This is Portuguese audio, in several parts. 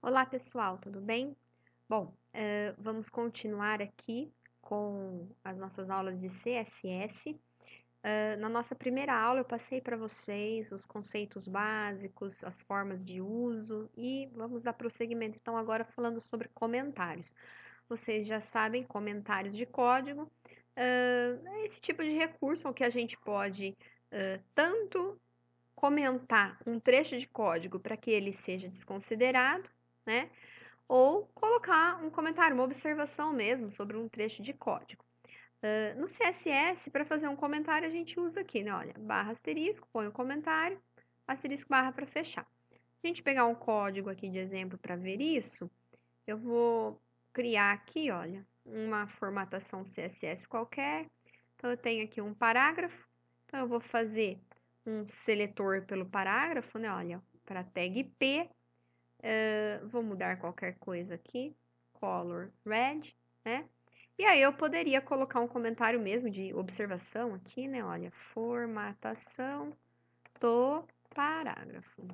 Olá, pessoal, tudo bem? Bom, vamos continuar aqui com as nossas aulas de CSS. Na nossa primeira aula, eu passei para vocês os conceitos básicos, as formas de uso e vamos dar prosseguimento, então, agora falando sobre comentários. Vocês já sabem, comentários de código, é esse tipo de recurso que a gente pode tanto comentar um trecho de código para que ele seja desconsiderado, né? Ou colocar um comentário, uma observação mesmo sobre um trecho de código. No CSS, para fazer um comentário, a gente usa aqui, né? Olha, barra asterisco, põe o comentário, asterisco barra para fechar. Se a gente pegar um código aqui de exemplo para ver isso, eu vou criar aqui, olha, uma formatação CSS qualquer. Então, eu tenho aqui um parágrafo, então eu vou fazer um seletor pelo parágrafo, né? Olha, para tag P, vou mudar qualquer coisa aqui, color red, né? E aí eu poderia colocar um comentário mesmo de observação aqui, né? Olha, formatação do parágrafo.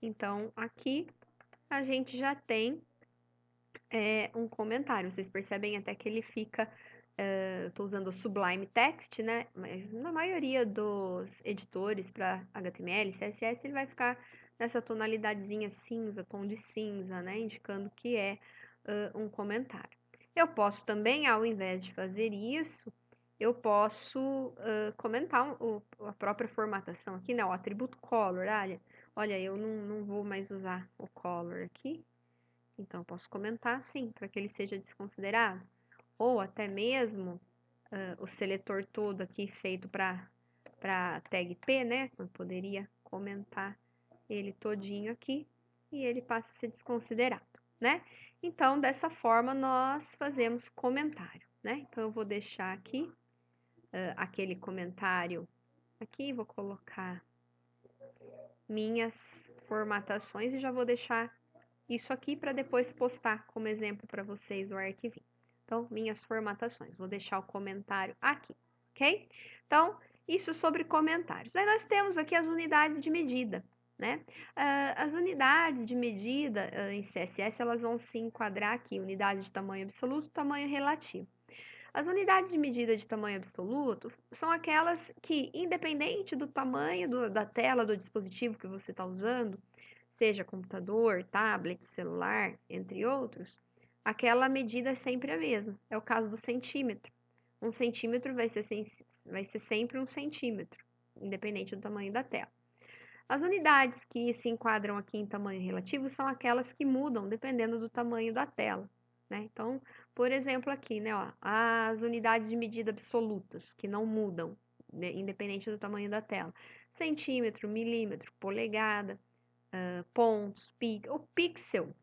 Então, aqui a gente já tem um comentário. Vocês percebem até que ele fica... eu estou usando o Sublime Text, né? Mas na maioria dos editores para HTML, CSS, ele vai ficar nessa tonalidadezinha cinza, tom de cinza, né? Indicando que é um comentário. Eu posso também, ao invés de fazer isso, eu posso comentar a própria formatação aqui, né? O atributo color, olha, eu não vou mais usar o color aqui, então eu posso comentar sim, para que ele seja desconsiderado. Ou até mesmo o seletor todo aqui feito para tag P, né? Eu poderia comentar ele todinho aqui e ele passa a ser desconsiderado, né? Então, dessa forma, nós fazemos comentário, né? Então, eu vou deixar aqui aquele comentário aqui, vou colocar minhas formatações e já vou deixar isso aqui para depois postar como exemplo para vocês o arquivinho. Então, minhas formatações. Vou deixar o comentário aqui, ok? Então, isso sobre comentários. Aí nós temos aqui as unidades de medida, né? As unidades de medida em CSS, elas vão se enquadrar aqui, unidade de tamanho absoluto, tamanho relativo. As unidades de medida de tamanho absoluto são aquelas que, independente do tamanho da tela do dispositivo que você está usando, seja computador, tablet, celular, entre outros, aquela medida é sempre a mesma. É o caso do centímetro. Um centímetro vai ser sempre um centímetro, independente do tamanho da tela. As unidades que se enquadram aqui em tamanho relativo são aquelas que mudam dependendo do tamanho da tela, né? Então, por exemplo, aqui, né, ó, as unidades de medida absolutas, que não mudam, né, independente do tamanho da tela. Centímetro, milímetro, polegada, pontos, o pixel,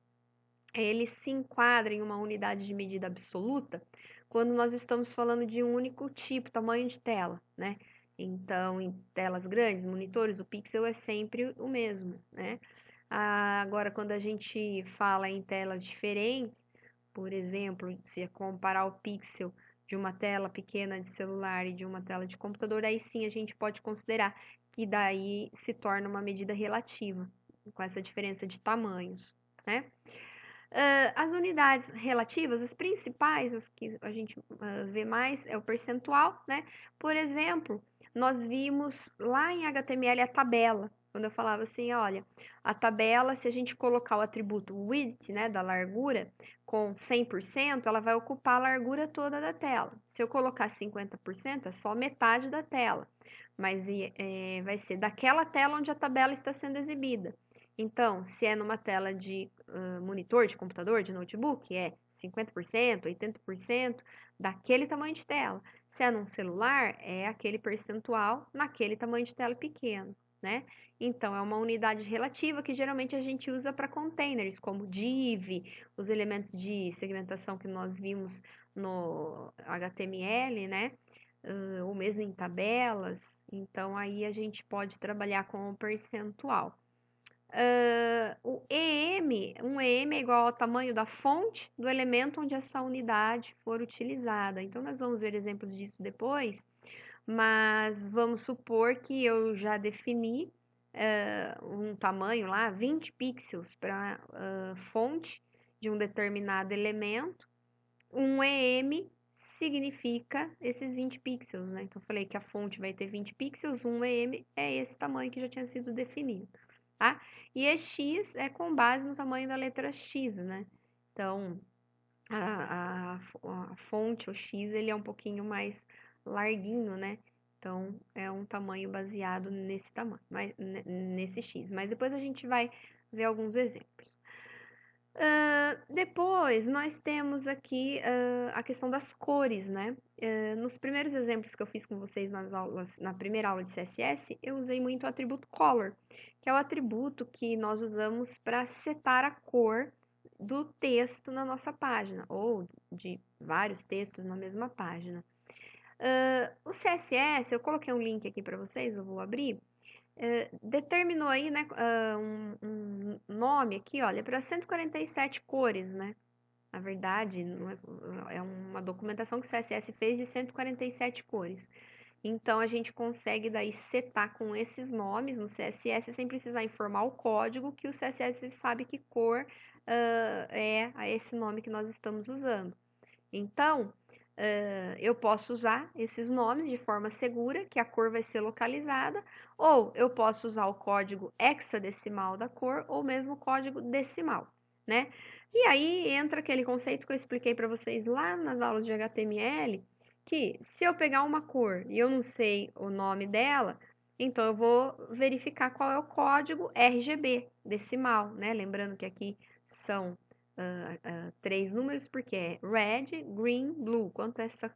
ele se enquadra em uma unidade de medida absoluta quando nós estamos falando de um único tipo, tamanho de tela, né? Então, em telas grandes, monitores, o pixel é sempre o mesmo, né? Agora, quando a gente fala em telas diferentes, por exemplo, se comparar o pixel de uma tela pequena de celular e de uma tela de computador, aí sim a gente pode considerar que daí se torna uma medida relativa, com essa diferença de tamanhos, né? As unidades relativas, as principais, as que a gente vê mais, é o percentual, né? Por exemplo, nós vimos lá em HTML a tabela, quando eu falava assim, olha, a tabela, se a gente colocar o atributo width, né, da largura, com 100%, ela vai ocupar a largura toda da tela. Se eu colocar 50%, é só metade da tela, mas vai ser daquela tela onde a tabela está sendo exibida. Então, se é numa tela de monitor, de computador, de notebook, é 50%, 80% daquele tamanho de tela. Se é num celular, é aquele percentual naquele tamanho de tela pequeno, né? Então, é uma unidade relativa que geralmente a gente usa para containers, como div, os elementos de segmentação que nós vimos no HTML, né? Ou mesmo em tabelas. Então, aí a gente pode trabalhar com o percentual. O EM, um EM é igual ao tamanho da fonte do elemento onde essa unidade for utilizada. Então, nós vamos ver exemplos disso depois, mas vamos supor que eu já defini um tamanho lá, 20 pixels para fonte de um determinado elemento, um EM significa esses 20 pixels, né? Então, eu falei que a fonte vai ter 20 pixels, um EM é esse tamanho que já tinha sido definido, tá? E EX é com base no tamanho da letra X, né? Então, a fonte, o X, ele é um pouquinho mais larguinho, né? Então, é um tamanho baseado nesse tamanho, nesse X. Mas depois a gente vai ver alguns exemplos. Depois, nós temos aqui a questão das cores, né? Nos primeiros exemplos que eu fiz com vocês nas aulas, na primeira aula de CSS, eu usei muito o atributo color, que é o atributo que nós usamos para setar a cor do texto na nossa página, ou de vários textos na mesma página. O CSS, eu coloquei um link aqui para vocês, eu vou abrir, determinou aí, né, um nome aqui, olha, para 147 cores, né? Na verdade, não é uma documentação que o CSS fez de 147 cores. Então, a gente consegue daí setar com esses nomes no CSS sem precisar informar o código, que o CSS sabe que cor é esse nome que nós estamos usando. Então, eu posso usar esses nomes de forma segura, que a cor vai ser localizada, ou eu posso usar o código hexadecimal da cor, ou mesmo o código decimal, né? E aí entra aquele conceito que eu expliquei para vocês lá nas aulas de HTML, que se eu pegar uma cor e eu não sei o nome dela, então eu vou verificar qual é o código RGB decimal, né? Lembrando que aqui são 3 números, porque é red, green, blue. Quanto essa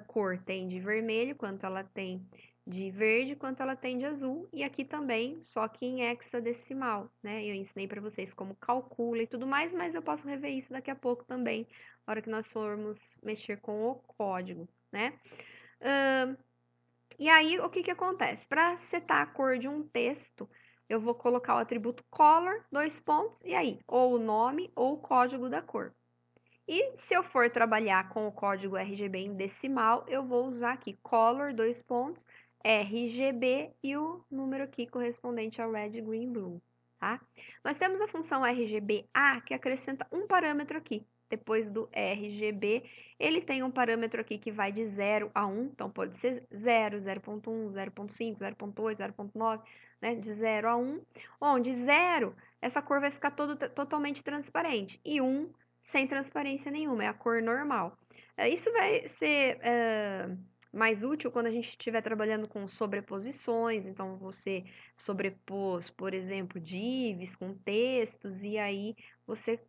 cor tem de vermelho, quanto ela tem de verde, quanto ela tem de azul. E aqui também, só que em hexadecimal, né? Eu ensinei para vocês como calcula e tudo mais, mas eu posso rever isso daqui a pouco também, na hora que nós formos mexer com o código, né? E aí, o que acontece? Para setar a cor de um texto, eu vou colocar o atributo color, 2 pontos, e aí, ou o nome ou o código da cor. E se eu for trabalhar com o código RGB em decimal, eu vou usar aqui color, 2 pontos, RGB e o número aqui correspondente ao red, green, blue, tá? Nós temos a função RGBA que acrescenta um parâmetro aqui. Depois do RGB, ele tem um parâmetro aqui que vai de 0 a 1, então pode ser 0, 0.1, 0.5, 0.8, 0.9, né? De 0 a 1, onde 0, essa cor vai ficar totalmente transparente, e 1, sem transparência nenhuma, é a cor normal. Isso vai ser mais útil quando a gente estiver trabalhando com sobreposições, então você sobrepôs, por exemplo, divs com textos, e aí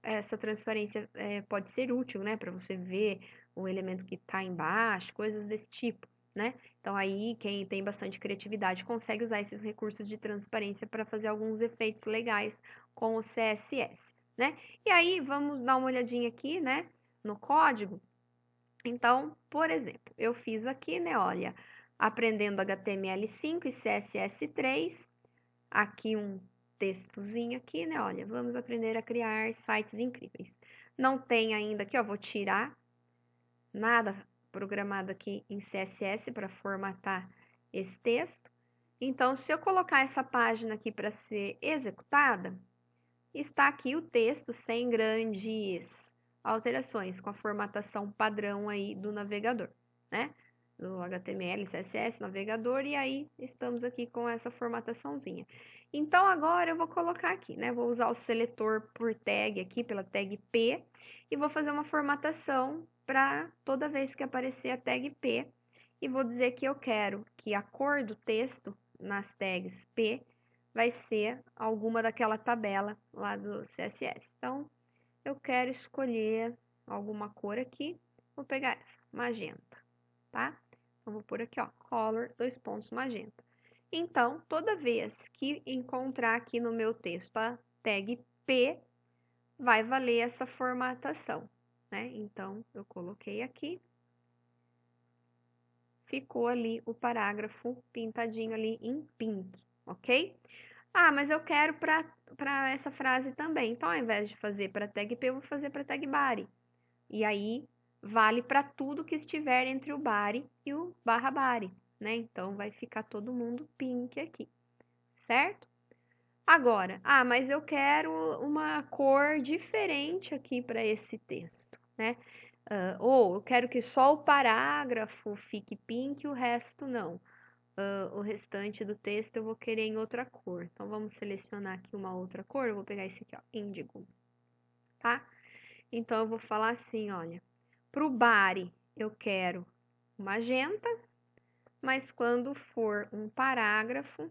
essa transparência pode ser útil, né, para você ver o elemento que está embaixo, coisas desse tipo, né? Então aí quem tem bastante criatividade consegue usar esses recursos de transparência para fazer alguns efeitos legais com o CSS, né? E aí vamos dar uma olhadinha aqui, né, no código. Então, por exemplo, eu fiz aqui, né, olha, aprendendo HTML5 e CSS3, aqui um textozinho aqui, né, olha, vamos aprender a criar sites incríveis. Não tem ainda aqui, ó, vou tirar nada programado aqui em CSS para formatar esse texto. Então, se eu colocar essa página aqui para ser executada, está aqui o texto sem grandes alterações, com a formatação padrão aí do navegador, né? Do HTML, CSS, navegador, e aí estamos aqui com essa formataçãozinha. Então, agora eu vou colocar aqui, né? Vou usar o seletor por tag aqui, pela tag P, e vou fazer uma formatação para toda vez que aparecer a tag P, e vou dizer que eu quero que a cor do texto nas tags P vai ser alguma daquela tabela lá do CSS. Então, eu quero escolher alguma cor aqui, vou pegar essa, magenta, tá? Então, vou pôr aqui, ó, color, 2 pontos, magenta. Então, toda vez que encontrar aqui no meu texto a tag P, vai valer essa formatação, né? Então, eu coloquei aqui, ficou ali o parágrafo pintadinho ali em pink, ok? Ah, mas eu quero para essa frase também. Então, ao invés de fazer para tag P, eu vou fazer para tag body. E aí, vale para tudo que estiver entre o body e o barra body, né? Então, vai ficar todo mundo pink aqui, certo? Agora, mas eu quero uma cor diferente aqui para esse texto, né? Ou eu quero que só o parágrafo fique pink e o resto não. O restante do texto eu vou querer em outra cor. Então, vamos selecionar aqui uma outra cor. Eu vou pegar esse aqui, ó, índigo, tá? Então, eu vou falar assim, olha, pro body eu quero magenta, mas quando for um parágrafo,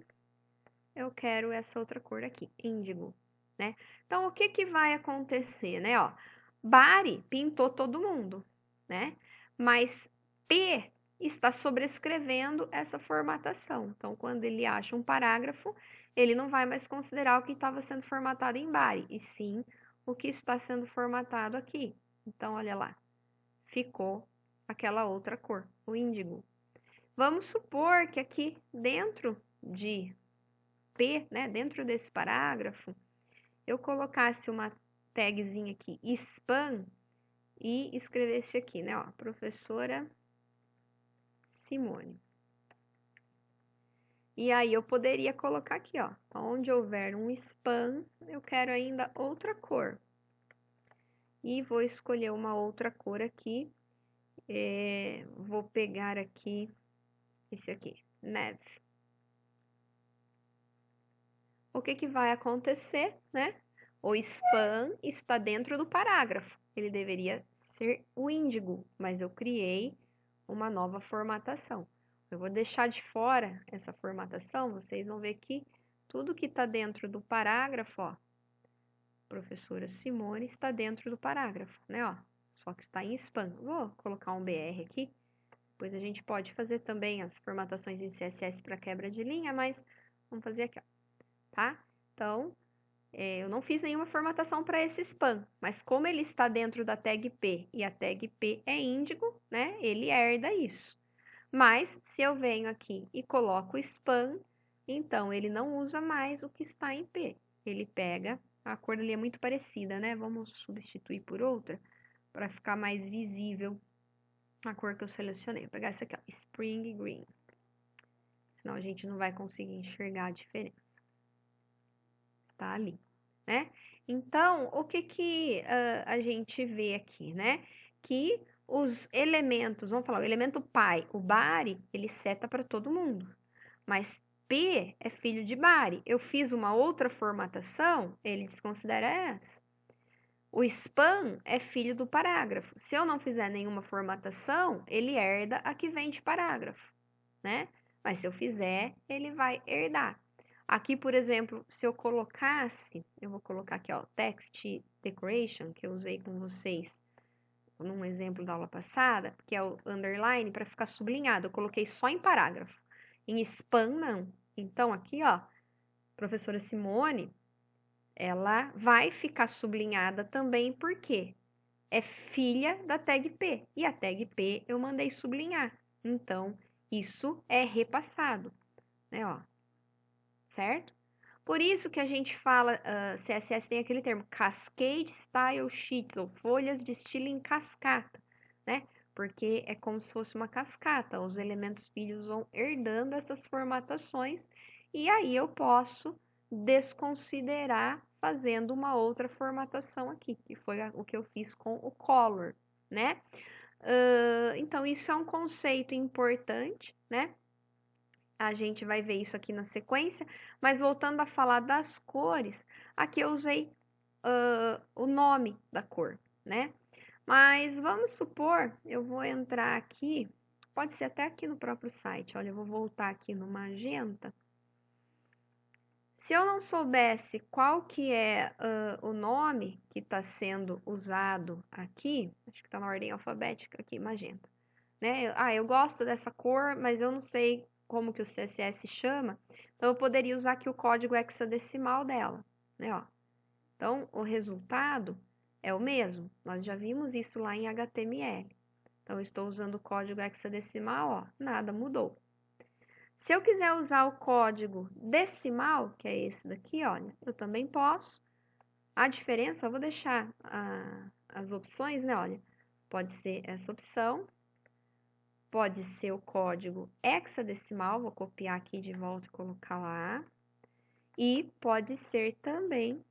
eu quero essa outra cor aqui, índigo, né? Então, o que que vai acontecer, né? Ó, body pintou todo mundo, né? Mas P está sobrescrevendo essa formatação. Então, quando ele acha um parágrafo, ele não vai mais considerar o que estava sendo formatado em body, e sim o que está sendo formatado aqui. Então, olha lá, ficou aquela outra cor, o índigo. Vamos supor que aqui dentro de P, né, dentro desse parágrafo, eu colocasse uma tagzinha aqui, spam, e escrevesse aqui, né, ó, professora Simone. E aí eu poderia colocar aqui, ó, onde houver um spam, eu quero ainda outra cor. E vou escolher uma outra cor aqui. Vou pegar aqui esse aqui, neve. O que que vai acontecer, né? O spam está dentro do parágrafo. Ele deveria ser o índigo, mas eu criei uma nova formatação. Eu vou deixar de fora essa formatação, vocês vão ver que tudo que está dentro do parágrafo, ó, professora Simone, está dentro do parágrafo, né, ó, só que está em spam. Vou colocar um BR aqui, depois a gente pode fazer também as formatações em CSS para quebra de linha, mas vamos fazer aqui, ó, tá? Então, eu não fiz nenhuma formatação para esse spam, mas como ele está dentro da tag P e a tag P é índigo, né, ele herda isso. Mas, se eu venho aqui e coloco spam, então ele não usa mais o que está em P. Ele pega, a cor ali é muito parecida, né? Vamos substituir por outra, para ficar mais visível a cor que eu selecionei. Vou pegar essa aqui, ó, Spring Green. Senão a gente não vai conseguir enxergar a diferença. Está ali, né? Então, o que que a gente vê aqui, né? Que os elementos, vamos falar, o elemento pai, o body, ele seta para todo mundo. Mas P é filho de body. Eu fiz uma outra formatação, ele desconsidera essa. O spam é filho do parágrafo. Se eu não fizer nenhuma formatação, ele herda a que vem de parágrafo, né? Mas se eu fizer, ele vai herdar. Aqui, por exemplo, se eu colocasse, eu vou colocar aqui, ó, text decoration, que eu usei com vocês num exemplo da aula passada, que é o underline, para ficar sublinhado. Eu coloquei só em parágrafo. Em spam, não. Então, aqui, ó, professora Simone, ela vai ficar sublinhada também, porque é filha da tag P. E a tag P eu mandei sublinhar. Então, isso é repassado, né, ó. Certo? Por isso que a gente fala, CSS tem aquele termo Cascade Style Sheets, ou folhas de estilo em cascata, né? Porque é como se fosse uma cascata, os elementos filhos vão herdando essas formatações, e aí eu posso desconsiderar fazendo uma outra formatação aqui, que foi o que eu fiz com o color, né? Então, isso é um conceito importante, né? A gente vai ver isso aqui na sequência, mas voltando a falar das cores, aqui eu usei o nome da cor, né? Mas vamos supor, eu vou entrar aqui, pode ser até aqui no próprio site, olha, eu vou voltar aqui no magenta. Se eu não soubesse qual que é o nome que está sendo usado aqui, acho que está na ordem alfabética aqui, magenta, né? Eu gosto dessa cor, mas eu não sei como que o CSS chama, então eu poderia usar aqui o código hexadecimal dela, né, ó. Então, o resultado é o mesmo, nós já vimos isso lá em HTML. Então, eu estou usando o código hexadecimal, ó, nada mudou. Se eu quiser usar o código decimal, que é esse daqui, olha, eu também posso. A diferença, eu vou deixar as opções, né, olha, pode ser essa opção, pode ser o código hexadecimal, vou copiar aqui de volta e colocar lá. E pode ser também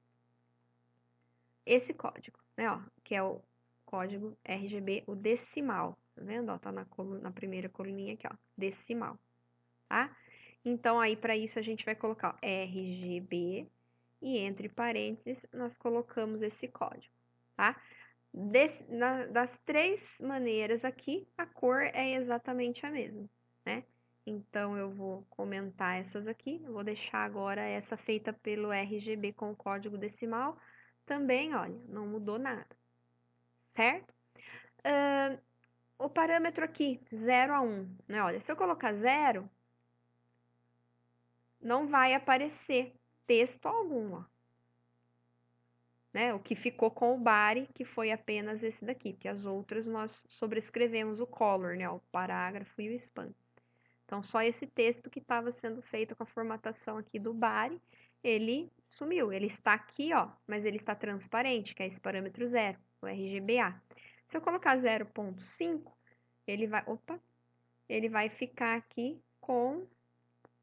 esse código, né, ó, que é o código RGB, o decimal, tá vendo? Ó, tá na primeira coluninha aqui, ó, decimal, tá? Então, aí, para isso, a gente vai colocar ó, RGB e entre parênteses, nós colocamos esse código, tá? Das três maneiras aqui, a cor é exatamente a mesma, né? Então, eu vou comentar essas aqui, eu vou deixar agora essa feita pelo RGB com o código decimal, também, olha, não mudou nada, certo? O parâmetro aqui, 0 a 1, né? Olha, se eu colocar 0, não vai aparecer texto algum, ó. Né? O que ficou com o body, que foi apenas esse daqui, porque as outras nós sobrescrevemos o color, né? O parágrafo e o span. Então, só esse texto que estava sendo feito com a formatação aqui do body, ele sumiu. Ele está aqui, ó, mas ele está transparente, que é esse parâmetro 0, o RGBA. Se eu colocar 0.5, ele vai ficar aqui com,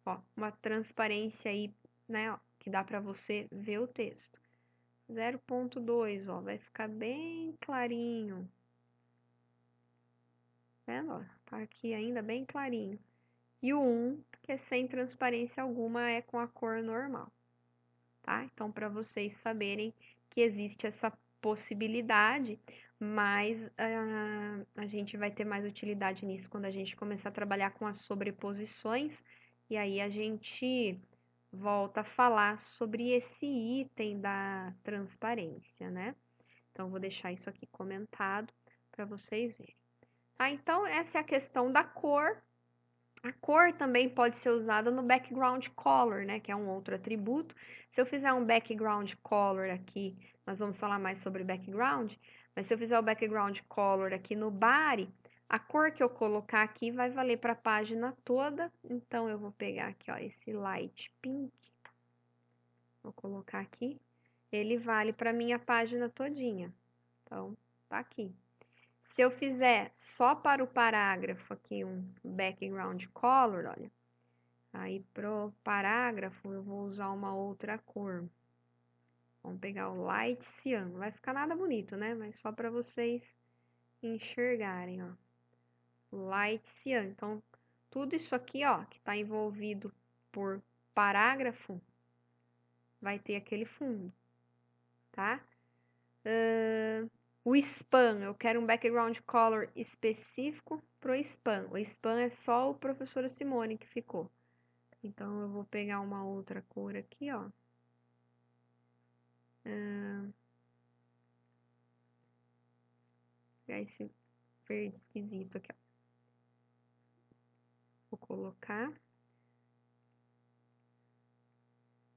ó, uma transparência aí, né, ó, que dá para você ver o texto. 0.2, ó, vai ficar bem clarinho. Tá vendo? Ó, tá aqui ainda bem clarinho. E o 1, que é sem transparência alguma, é com a cor normal, tá? Então, para vocês saberem que existe essa possibilidade, mas a gente vai ter mais utilidade nisso quando a gente começar a trabalhar com as sobreposições, e aí a gente volta a falar sobre esse item da transparência, né? Então, vou deixar isso aqui comentado para vocês verem. Ah, então, essa é a questão da cor. A cor também pode ser usada no background color, né? Que é um outro atributo. Se eu fizer um background color aqui, nós vamos falar mais sobre background, mas se eu fizer o background color aqui no body, a cor que eu colocar aqui vai valer para a página toda. Então, eu vou pegar aqui, ó, esse light pink. Vou colocar aqui. Ele vale para minha página todinha. Então, tá aqui. Se eu fizer só para o parágrafo aqui um background color, olha, aí pro parágrafo eu vou usar uma outra cor. Vamos pegar o light cyan. Não vai ficar nada bonito, né? Mas só para vocês enxergarem, ó. Light cyan. Então, tudo isso aqui, ó, que está envolvido por parágrafo, vai ter aquele fundo, tá? O span, eu quero um background color específico pro span. O span é só o professor Simone que ficou. Então, eu vou pegar uma outra cor aqui, ó. Pegar esse verde esquisito aqui, ó. Vou colocar.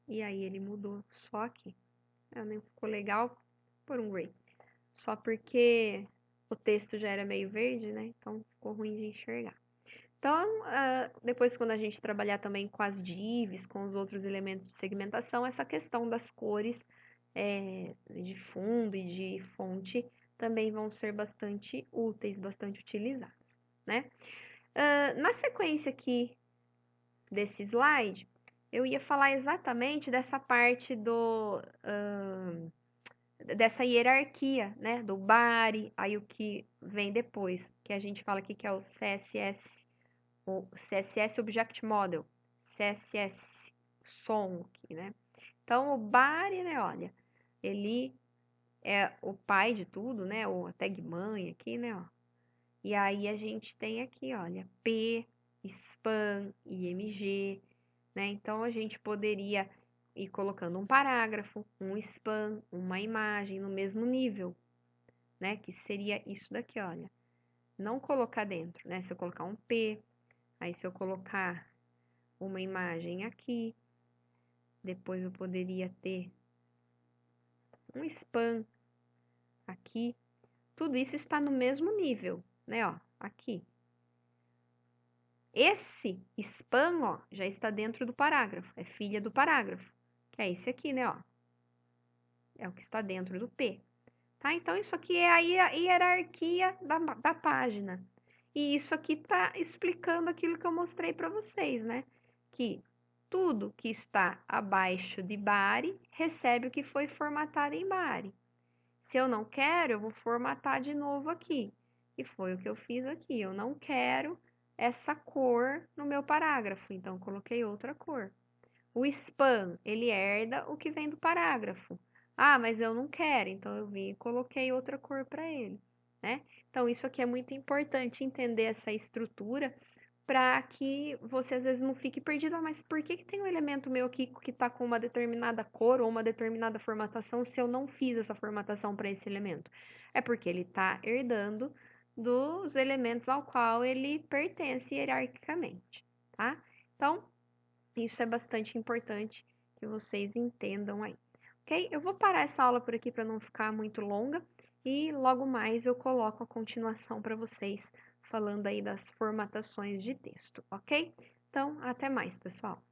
E aí, ele mudou só aqui. Nem ficou legal por um gray. Só porque o texto já era meio verde, né? Então, ficou ruim de enxergar. Então, depois quando a gente trabalhar também com as divs, com os outros elementos de segmentação, essa questão das cores de fundo e de fonte também vão ser bastante úteis, bastante utilizadas, né? Na sequência aqui desse slide, eu ia falar exatamente dessa parte dessa hierarquia, né? Do body, aí o que vem depois, que a gente fala aqui que é o CSS, o CSS Object Model, CSS som aqui, né? Então, o body, né, olha, ele é o pai de tudo, né? O tag mãe aqui, né, ó. E aí a gente tem aqui, olha, P, span, IMG, né? Então, a gente poderia ir colocando um parágrafo, um span, uma imagem no mesmo nível, né? Que seria isso daqui, olha. Não colocar dentro, né? Se eu colocar um P, aí se eu colocar uma imagem aqui, depois eu poderia ter um span aqui. Tudo isso está no mesmo nível, né? Ó, aqui. Esse span, ó, já está dentro do parágrafo, é filha do parágrafo, que é esse aqui, né? Ó. É o que está dentro do P. Tá? Então, isso aqui é a hierarquia da página. E isso aqui está explicando aquilo que eu mostrei para vocês, né? Que tudo que está abaixo de body recebe o que foi formatado em body. Se eu não quero, eu vou formatar de novo aqui. E foi o que eu fiz aqui. Eu não quero essa cor no meu parágrafo, então coloquei outra cor. O span, ele herda o que vem do parágrafo. Ah, mas eu não quero, então eu vim e coloquei outra cor para ele, né? Então, isso aqui é muito importante entender essa estrutura para que você às vezes não fique perdido. Ah, mas por que que tem um elemento meu aqui que está com uma determinada cor ou uma determinada formatação se eu não fiz essa formatação para esse elemento? É porque ele está herdando dos elementos ao qual ele pertence hierarquicamente, tá? Então, isso é bastante importante que vocês entendam aí, ok? Eu vou parar essa aula por aqui para não ficar muito longa e logo mais eu coloco a continuação para vocês falando aí das formatações de texto, ok? Então, até mais, pessoal!